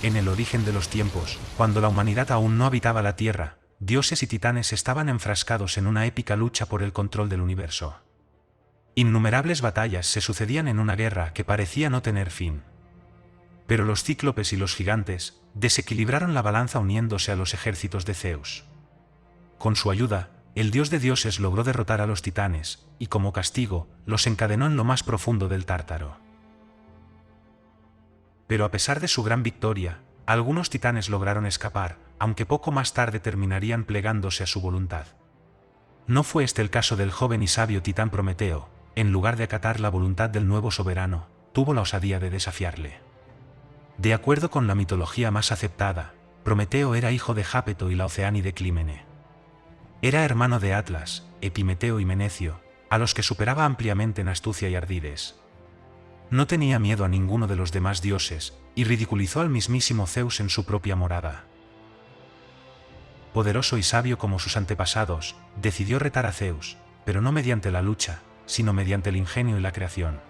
En el origen de los tiempos, cuando la humanidad aún no habitaba la Tierra, dioses y titanes estaban enfrascados en una épica lucha por el control del universo. Innumerables batallas se sucedían en una guerra que parecía no tener fin. Pero los cíclopes y los gigantes desequilibraron la balanza uniéndose a los ejércitos de Zeus. Con su ayuda, el dios de dioses logró derrotar a los titanes, y como castigo, los encadenó en lo más profundo del Tártaro. Pero a pesar de su gran victoria, algunos titanes lograron escapar, aunque poco más tarde terminarían plegándose a su voluntad. No fue este el caso del joven y sabio titán Prometeo. En lugar de acatar la voluntad del nuevo soberano, tuvo la osadía de desafiarle. De acuerdo con la mitología más aceptada, Prometeo era hijo de Jápeto y la Oceánide Clímene. Era hermano de Atlas, Epimeteo y Menecio, a los que superaba ampliamente en astucia y ardides. No tenía miedo a ninguno de los demás dioses, y ridiculizó al mismísimo Zeus en su propia morada. Poderoso y sabio como sus antepasados, decidió retar a Zeus, pero no mediante la lucha, sino mediante el ingenio y la creación.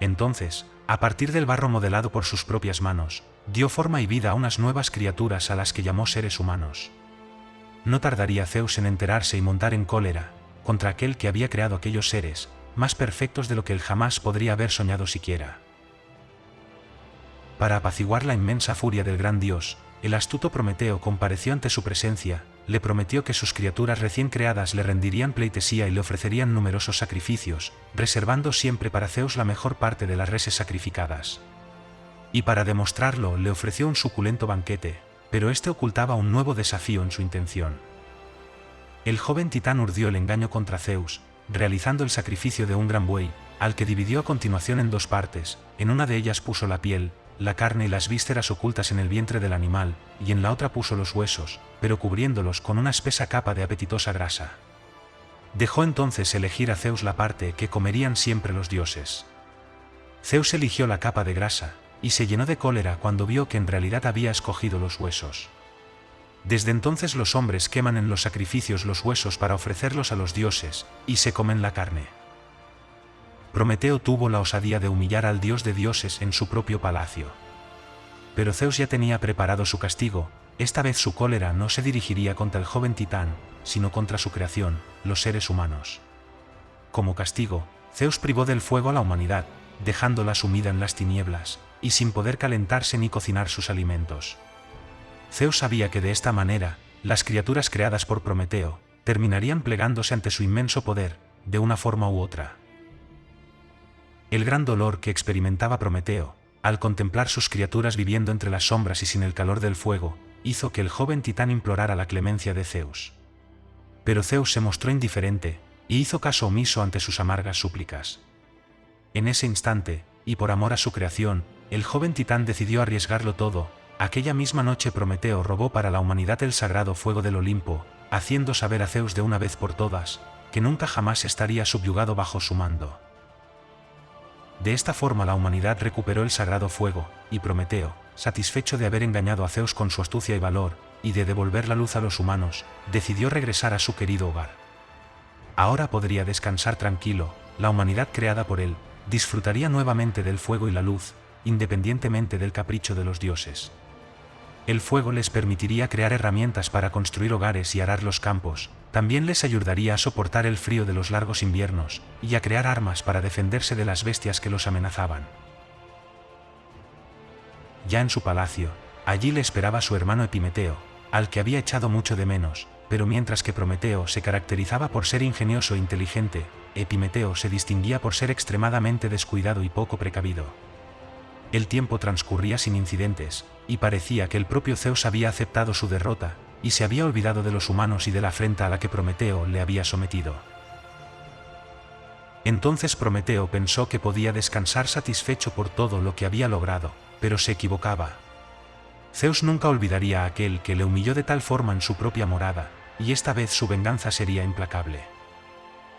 Entonces, a partir del barro modelado por sus propias manos, dio forma y vida a unas nuevas criaturas a las que llamó seres humanos. No tardaría Zeus en enterarse y montar en cólera contra aquel que había creado aquellos seres, más perfectos de lo que él jamás podría haber soñado siquiera. Para apaciguar la inmensa furia del gran dios, el astuto Prometeo compareció ante su presencia, le prometió que sus criaturas recién creadas le rendirían pleitesía y le ofrecerían numerosos sacrificios, reservando siempre para Zeus la mejor parte de las reses sacrificadas. Y para demostrarlo le ofreció un suculento banquete, pero este ocultaba un nuevo desafío en su intención. El joven titán urdió el engaño contra Zeus, realizando el sacrificio de un gran buey, al que dividió a continuación en dos partes. En una de ellas puso la piel, la carne y las vísceras ocultas en el vientre del animal, y en la otra puso los huesos, pero cubriéndolos con una espesa capa de apetitosa grasa. Dejó entonces elegir a Zeus la parte que comerían siempre los dioses. Zeus eligió la capa de grasa, y se llenó de cólera cuando vio que en realidad había escogido los huesos. Desde entonces los hombres queman en los sacrificios los huesos para ofrecerlos a los dioses, y se comen la carne. Prometeo tuvo la osadía de humillar al dios de dioses en su propio palacio. Pero Zeus ya tenía preparado su castigo. Esta vez su cólera no se dirigiría contra el joven titán, sino contra su creación, los seres humanos. Como castigo, Zeus privó del fuego a la humanidad, dejándola sumida en las tinieblas, y sin poder calentarse ni cocinar sus alimentos. Zeus sabía que de esta manera, las criaturas creadas por Prometeo terminarían plegándose ante su inmenso poder, de una forma u otra. El gran dolor que experimentaba Prometeo, al contemplar sus criaturas viviendo entre las sombras y sin el calor del fuego, hizo que el joven titán implorara la clemencia de Zeus. Pero Zeus se mostró indiferente, y hizo caso omiso ante sus amargas súplicas. En ese instante, y por amor a su creación, el joven titán decidió arriesgarlo todo. Aquella misma noche Prometeo robó para la humanidad el sagrado fuego del Olimpo, haciendo saber a Zeus de una vez por todas, que nunca jamás estaría subyugado bajo su mando. De esta forma la humanidad recuperó el sagrado fuego, y Prometeo, satisfecho de haber engañado a Zeus con su astucia y valor, y de devolver la luz a los humanos, decidió regresar a su querido hogar. Ahora podría descansar tranquilo, la humanidad creada por él, disfrutaría nuevamente del fuego y la luz, independientemente del capricho de los dioses. El fuego les permitiría crear herramientas para construir hogares y arar los campos, también les ayudaría a soportar el frío de los largos inviernos, y a crear armas para defenderse de las bestias que los amenazaban. Ya en su palacio, allí le esperaba su hermano Epimeteo, al que había echado mucho de menos, pero mientras que Prometeo se caracterizaba por ser ingenioso e inteligente, Epimeteo se distinguía por ser extremadamente descuidado y poco precavido. El tiempo transcurría sin incidentes, y parecía que el propio Zeus había aceptado su derrota, y se había olvidado de los humanos y de la afrenta a la que Prometeo le había sometido. Entonces Prometeo pensó que podía descansar satisfecho por todo lo que había logrado, pero se equivocaba. Zeus nunca olvidaría a aquel que le humilló de tal forma en su propia morada, y esta vez su venganza sería implacable.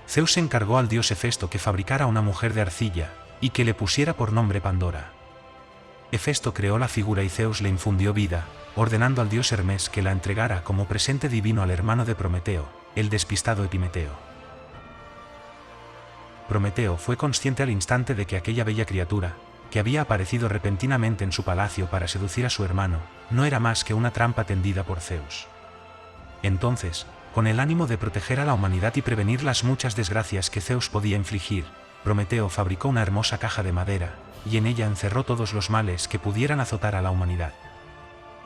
Zeus encargó al dios Hefesto que fabricara una mujer de arcilla, y que le pusiera por nombre Pandora. Hefesto creó la figura y Zeus le infundió vida, ordenando al dios Hermes que la entregara como presente divino al hermano de Prometeo, el despistado Epimeteo. Prometeo fue consciente al instante de que aquella bella criatura, que había aparecido repentinamente en su palacio para seducir a su hermano, no era más que una trampa tendida por Zeus. Entonces, con el ánimo de proteger a la humanidad y prevenir las muchas desgracias que Zeus podía infligir, Prometeo fabricó una hermosa caja de madera, y en ella encerró todos los males que pudieran azotar a la humanidad.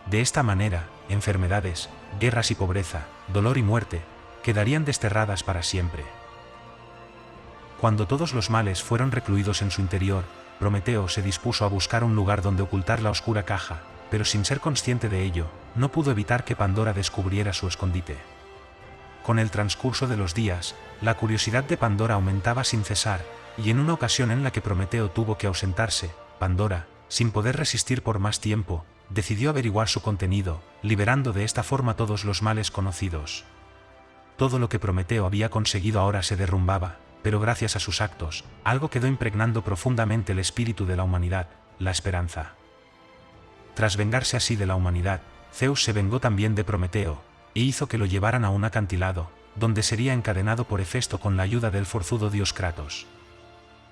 De esta manera, enfermedades, guerras y pobreza, dolor y muerte, quedarían desterradas para siempre. Cuando todos los males fueron recluidos en su interior, Prometeo se dispuso a buscar un lugar donde ocultar la oscura caja, pero sin ser consciente de ello, no pudo evitar que Pandora descubriera su escondite. Con el transcurso de los días, la curiosidad de Pandora aumentaba sin cesar, y en una ocasión en la que Prometeo tuvo que ausentarse, Pandora, sin poder resistir por más tiempo, decidió averiguar su contenido, liberando de esta forma todos los males conocidos. Todo lo que Prometeo había conseguido ahora se derrumbaba, pero gracias a sus actos, algo quedó impregnando profundamente el espíritu de la humanidad, la esperanza. Tras vengarse así de la humanidad, Zeus se vengó también de Prometeo, e hizo que lo llevaran a un acantilado, donde sería encadenado por Hefesto con la ayuda del forzudo dios Kratos.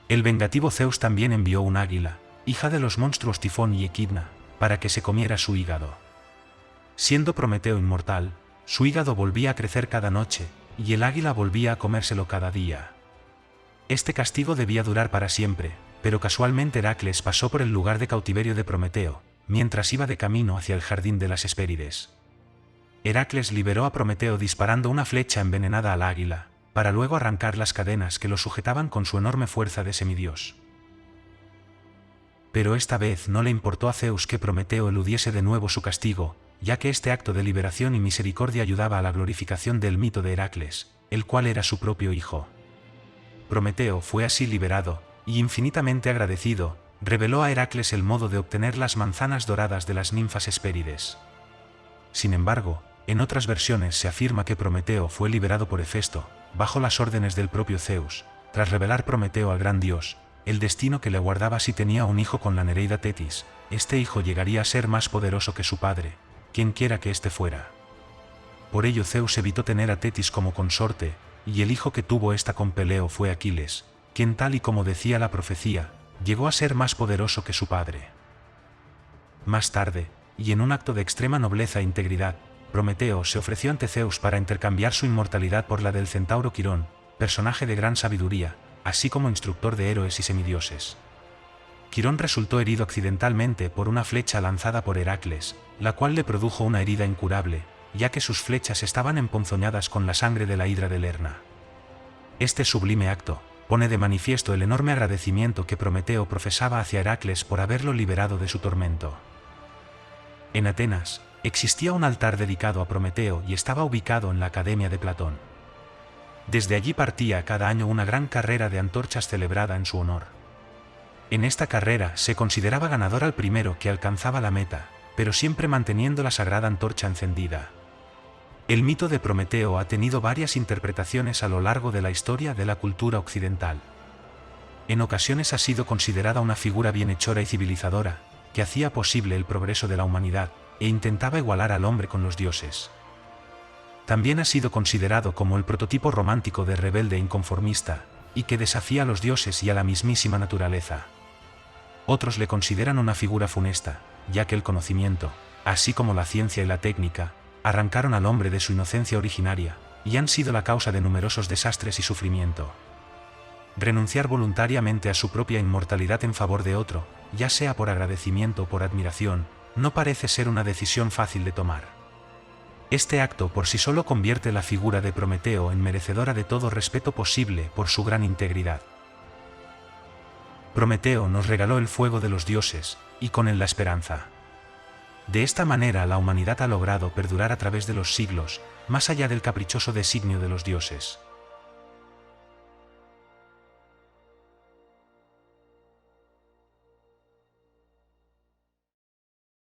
El vengativo Zeus también envió un águila, hija de los monstruos Tifón y Equidna, para que se comiera su hígado. Siendo Prometeo inmortal, su hígado volvía a crecer cada noche, y el águila volvía a comérselo cada día. Este castigo debía durar para siempre, pero casualmente Heracles pasó por el lugar de cautiverio de Prometeo, mientras iba de camino hacia el jardín de las Hespérides. Heracles liberó a Prometeo disparando una flecha envenenada al águila, para luego arrancar las cadenas que lo sujetaban con su enorme fuerza de semidios. Pero esta vez no le importó a Zeus que Prometeo eludiese de nuevo su castigo, ya que este acto de liberación y misericordia ayudaba a la glorificación del mito de Heracles, el cual era su propio hijo. Prometeo fue así liberado, y infinitamente agradecido, reveló a Heracles el modo de obtener las manzanas doradas de las ninfas Hespérides. Sin embargo, en otras versiones se afirma que Prometeo fue liberado por Hefesto, bajo las órdenes del propio Zeus, tras revelar Prometeo al gran dios el destino que le aguardaba si tenía un hijo con la Nereida Tetis. Este hijo llegaría a ser más poderoso que su padre, quienquiera que éste fuera. Por ello Zeus evitó tener a Tetis como consorte, y el hijo que tuvo ésta con Peleo fue Aquiles, quien, tal y como decía la profecía, llegó a ser más poderoso que su padre. Más tarde, y en un acto de extrema nobleza e integridad, Prometeo se ofreció ante Zeus para intercambiar su inmortalidad por la del centauro Quirón, personaje de gran sabiduría, así como instructor de héroes y semidioses. Quirón resultó herido accidentalmente por una flecha lanzada por Heracles, la cual le produjo una herida incurable, ya que sus flechas estaban emponzoñadas con la sangre de la hidra de Lerna. Este sublime acto pone de manifiesto el enorme agradecimiento que Prometeo profesaba hacia Heracles por haberlo liberado de su tormento. En Atenas, existía un altar dedicado a Prometeo y estaba ubicado en la Academia de Platón. Desde allí partía cada año una gran carrera de antorchas celebrada en su honor. En esta carrera se consideraba ganador al primero que alcanzaba la meta, pero siempre manteniendo la sagrada antorcha encendida. El mito de Prometeo ha tenido varias interpretaciones a lo largo de la historia de la cultura occidental. En ocasiones ha sido considerada una figura bienhechora y civilizadora, que hacía posible el progreso de la humanidad, e intentaba igualar al hombre con los dioses. También ha sido considerado como el prototipo romántico de rebelde e inconformista, y que desafía a los dioses y a la mismísima naturaleza. Otros le consideran una figura funesta, ya que el conocimiento, así como la ciencia y la técnica, arrancaron al hombre de su inocencia originaria, y han sido la causa de numerosos desastres y sufrimiento. Renunciar voluntariamente a su propia inmortalidad en favor de otro, ya sea por agradecimiento o por admiración, no parece ser una decisión fácil de tomar. Este acto por sí solo convierte la figura de Prometeo en merecedora de todo respeto posible por su gran integridad. Prometeo nos regaló el fuego de los dioses, y con él la esperanza. De esta manera la humanidad ha logrado perdurar a través de los siglos, más allá del caprichoso designio de los dioses.